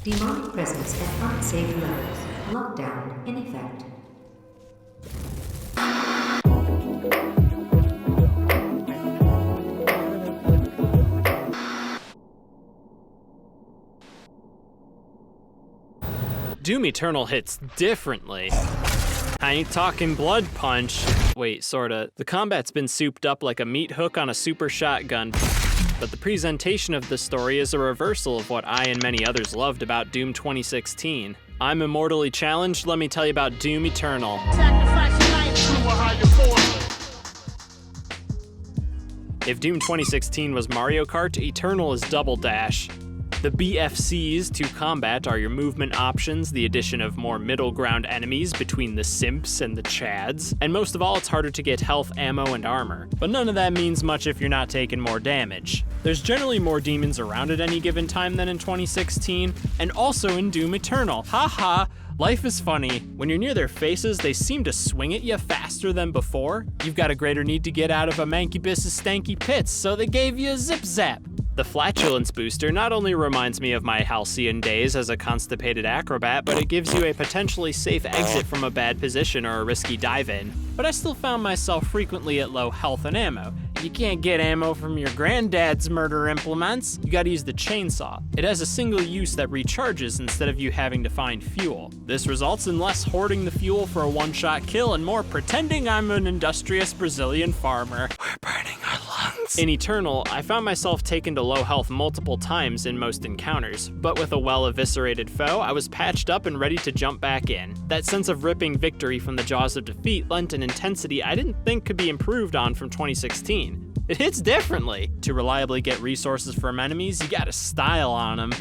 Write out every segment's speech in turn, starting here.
Demonic presence at unsafe levels. Lockdown in effect. Doom Eternal hits differently. I ain't talking blood punch. Wait, sorta. The combat's been souped up like a meat hook on a super shotgun, but the presentation of the story is a reversal of what I and many others loved about Doom 2016. I'm immortally challenged, let me tell you about Doom Eternal. If Doom 2016 was Mario Kart, Eternal is Double Dash. The BFCs to combat are your movement options, the addition of more middle ground enemies between the simps and the chads, and most of all, it's harder to get health, ammo, and armor. But none of that means much if you're not taking more damage. There's generally more demons around at any given time than in 2016, and also in Doom Eternal. Haha, life is funny. When you're near their faces, they seem to swing at you faster than before. You've got a greater need to get out of a mankybus's stanky pits, so they gave you a zip zap. The flatulence booster not only reminds me of my halcyon days as a constipated acrobat, but it gives you a potentially safe exit from a bad position or a risky dive-in. But I still found myself frequently at low health and ammo. You can't get ammo from your granddad's murder implements. You gotta use the chainsaw. It has a single use that recharges instead of you having to find fuel. This results in less hoarding the fuel for a one-shot kill and more pretending I'm an industrious Brazilian farmer. We're burning our lungs. In Eternal, I found myself taken to low health multiple times in most encounters, but with a well-eviscerated foe, I was patched up and ready to jump back in. That sense of ripping victory from the jaws of defeat lent an intensity I didn't think could be improved on from 2016. It hits differently. To reliably get resources from enemies, you gotta style on them.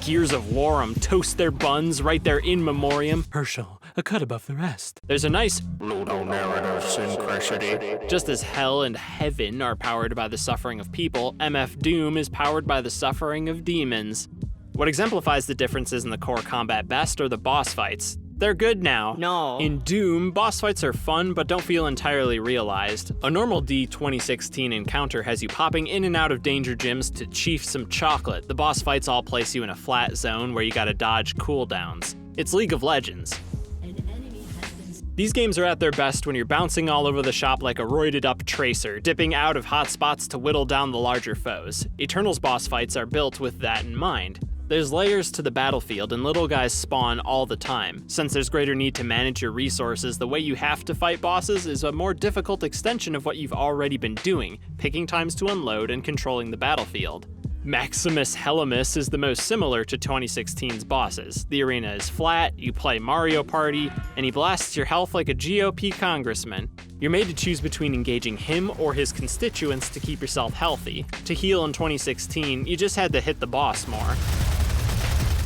Gears of War 'em, toast their buns right there in memoriam. Herschel, a cut above the rest. There's a nice ludonarrative syncreticity. Just as hell and heaven are powered by the suffering of people, MF Doom is powered by the suffering of demons. What exemplifies the differences in the core combat best are the boss fights. They're good now. No. In Doom, boss fights are fun but don't feel entirely realized. A normal D 2016 encounter has you popping in and out of danger gyms to chief some chocolate. The boss fights all place you in a flat zone where you gotta dodge cooldowns. It's League of Legends. These games are at their best when you're bouncing all over the shop like a roided up tracer, dipping out of hot spots to whittle down the larger foes. Eternal's boss fights are built with that in mind. There's layers to the battlefield and little guys spawn all the time. Since there's greater need to manage your resources, the way you have to fight bosses is a more difficult extension of what you've already been doing, picking times to unload and controlling the battlefield. Maximus Hellemus is the most similar to 2016's bosses. The arena is flat, you play Mario Party, and he blasts your health like a GOP congressman. You're made to choose between engaging him or his constituents to keep yourself healthy. To heal in 2016, you just had to hit the boss more.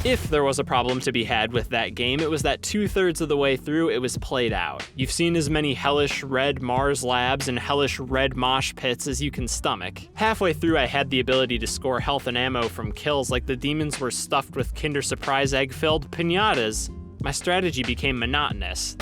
If there was a problem to be had with that game, it was that 2/3 of the way through it was played out. You've seen as many hellish red Mars labs and hellish red mosh pits as you can stomach. Halfway through I had the ability to score health and ammo from kills like the demons were stuffed with Kinder Surprise egg-filled piñatas. My strategy became monotonous.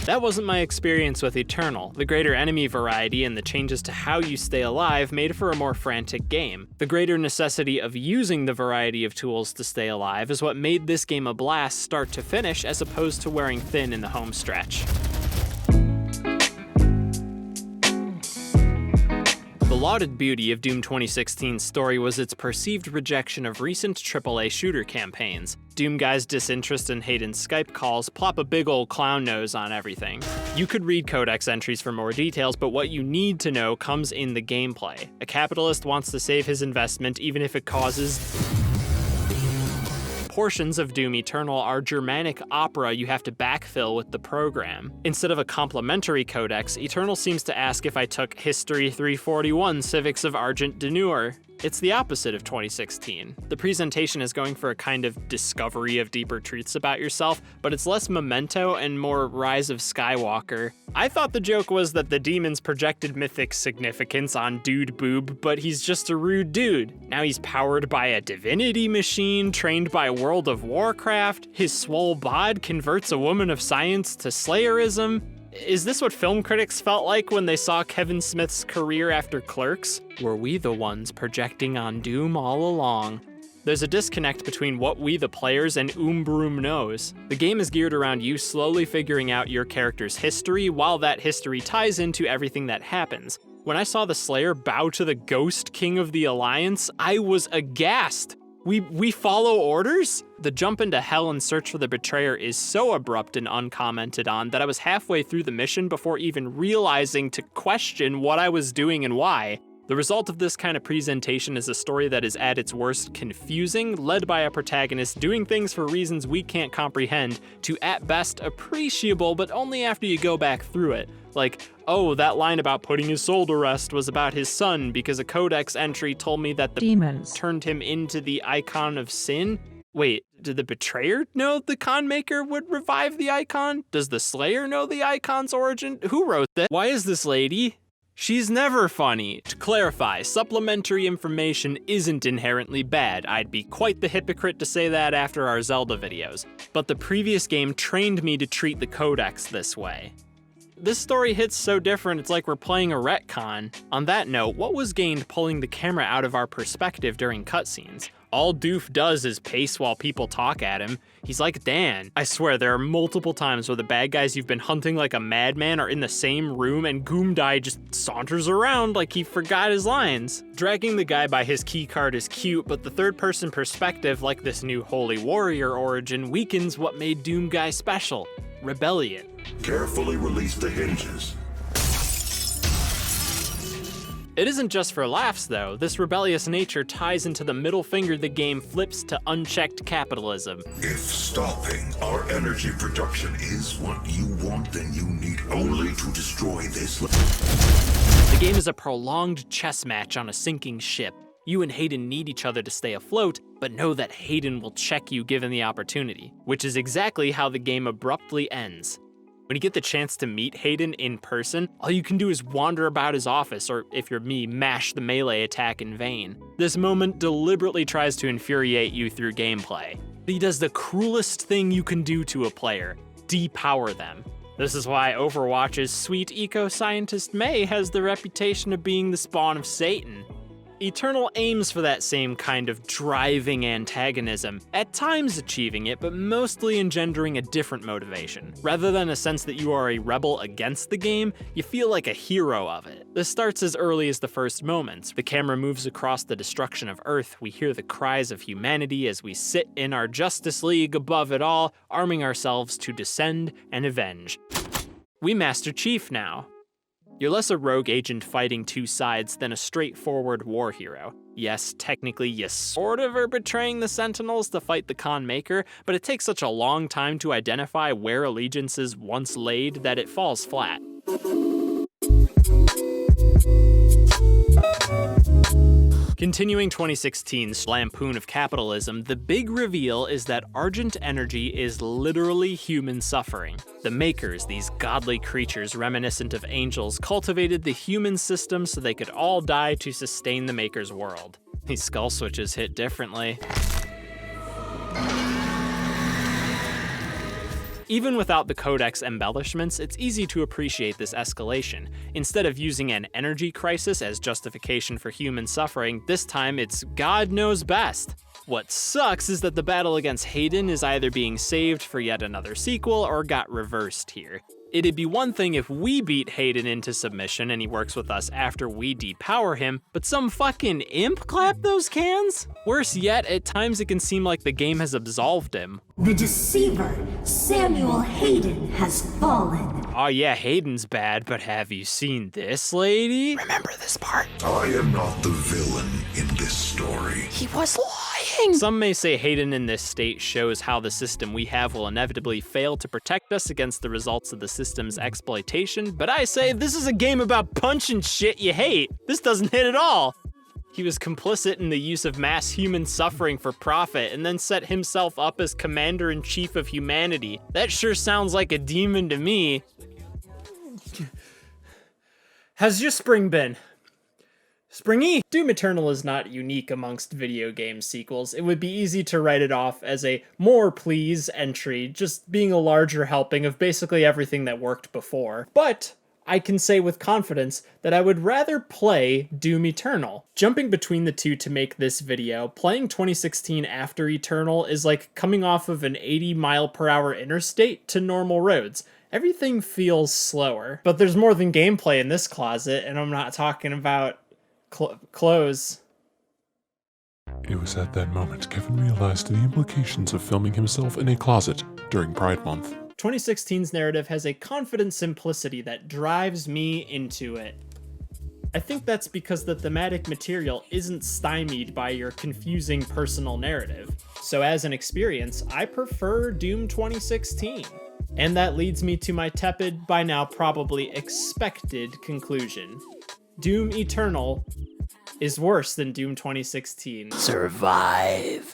That wasn't my experience with Eternal. The greater enemy variety and the changes to how you stay alive made for a more frantic game. The greater necessity of using the variety of tools to stay alive is what made this game a blast start to finish as opposed to wearing thin in the home stretch. The lauded beauty of Doom 2016's story was its perceived rejection of recent AAA shooter campaigns. Doom guys' disinterest in Hayden's Skype calls plop a big old clown nose on everything. You could read codex entries for more details, but what you need to know comes in the gameplay. A capitalist wants to save his investment even if it causes... Portions of Doom Eternal are Germanic opera you have to backfill with the program. Instead of a complementary codex, Eternal seems to ask if I took History 341 Civics of Argent Denure. It's the opposite of 2016. The presentation is going for a kind of discovery of deeper truths about yourself, but it's less Memento and more Rise of Skywalker. I thought the joke was that the demons projected mythic significance on Dude Boob, but he's just a rude dude. Now he's powered by a divinity machine trained by World of Warcraft. His swole bod converts a woman of science to Slayerism. Is this what film critics felt like when they saw Kevin Smith's career after Clerks? Were we the ones projecting on doom all along? There's a disconnect between what we, the players, and Broom knows. The game is geared around you slowly figuring out your character's history, while that history ties into everything that happens. When I saw the Slayer bow to the Ghost King of the Alliance, I was aghast. We follow orders? The jump into hell and search for the betrayer is so abrupt and uncommented on that I was halfway through the mission before even realizing to question what I was doing and why. The result of this kind of presentation is a story that is at its worst confusing, led by a protagonist doing things for reasons we can't comprehend, to at best appreciable, but only after you go back through it. Like, oh, that line about putting his soul to rest was about his son because a codex entry told me that the demons turned him into the icon of sin? Wait, did the betrayer know the con maker would revive the icon? Does the Slayer know the icon's origin? Who wrote this? Why is this lady? She's never funny. To clarify, supplementary information isn't inherently bad. I'd be quite the hypocrite to say that after our Zelda videos. But the previous game trained me to treat the codex this way. This story hits so different, it's like we're playing a retcon. On that note, what was gained pulling the camera out of our perspective during cutscenes? All Doof does is pace while people talk at him. He's like Dan. I swear there are multiple times where the bad guys you've been hunting like a madman are in the same room and Goomdai just saunters around like he forgot his lines. Dragging the guy by his keycard is cute, but the third-person perspective, like this new Holy Warrior origin, weakens what made Doomguy special: rebellion. Carefully release the hinges. It isn't just for laughs, though. This rebellious nature ties into the middle finger the game flips to unchecked capitalism. If stopping our energy production is what you want, then you need only to destroy this. The game is a prolonged chess match on a sinking ship. You and Hayden need each other to stay afloat, but know that Hayden will check you given the opportunity, which is exactly how the game abruptly ends. When you get the chance to meet Hayden in person, all you can do is wander about his office, or if you're me, mash the melee attack in vain. This moment deliberately tries to infuriate you through gameplay. He does the cruelest thing you can do to a player: depower them. This is why Overwatch's sweet eco-scientist May has the reputation of being the spawn of Satan. Eternal aims for that same kind of driving antagonism, at times achieving it, but mostly engendering a different motivation. Rather than a sense that you are a rebel against the game, you feel like a hero of it. This starts as early as the first moments. The camera moves across the destruction of Earth, we hear the cries of humanity as we sit in our Justice League above it all, arming ourselves to descend and avenge. We Master Chief now. You're less a rogue agent fighting two sides than a straightforward war hero. Yes, technically you sort of are betraying the Sentinels to fight the Con Maker, but it takes such a long time to identify where allegiances once laid that it falls flat. Continuing 2016's lampoon of capitalism, the big reveal is that Argent Energy is literally human suffering. The Makers, these godly creatures reminiscent of angels, cultivated the human system so they could all die to sustain the Maker's world. These skull switches hit differently. Even without the codex embellishments, it's easy to appreciate this escalation. Instead of using an energy crisis as justification for human suffering, this time it's God knows best. What sucks is that the battle against Hayden is either being saved for yet another sequel or got reversed here. It'd be one thing if we beat Hayden into submission and he works with us after we depower him, but some fucking imp clapped those cans? Worse yet, at times it can seem like the game has absolved him. The deceiver, Samuel Hayden, has fallen. Oh yeah, Hayden's bad, but have you seen this lady? Remember this part? I am not the villain in this story. He was lying! Some may say Hayden in this state shows how the system we have will inevitably fail to protect us against the results of the system's exploitation, but I say this is a game about punching shit you hate. This doesn't hit at all. He was complicit in the use of mass human suffering for profit and then set himself up as commander-in-chief of humanity. That sure sounds like a demon to me. How's your spring been? Springy! Doom Eternal is not unique amongst video game sequels. It would be easy to write it off as a more please entry, just being a larger helping of basically everything that worked before. But I can say with confidence that I would rather play Doom Eternal. Jumping between the two to make this video, playing 2016 after Eternal is like coming off of an 80-mile-per-hour interstate to normal roads. Everything feels slower. But there's more than gameplay in this closet, and I'm not talking about clothes. It was at that moment Kevin realized the implications of filming himself in a closet during Pride Month. 2016's narrative has a confident simplicity that drives me into it. I think that's because the thematic material isn't stymied by your confusing personal narrative. So as an experience, I prefer Doom 2016. And that leads me to my tepid, by now probably expected conclusion. Doom Eternal is worse than Doom 2016. Survive.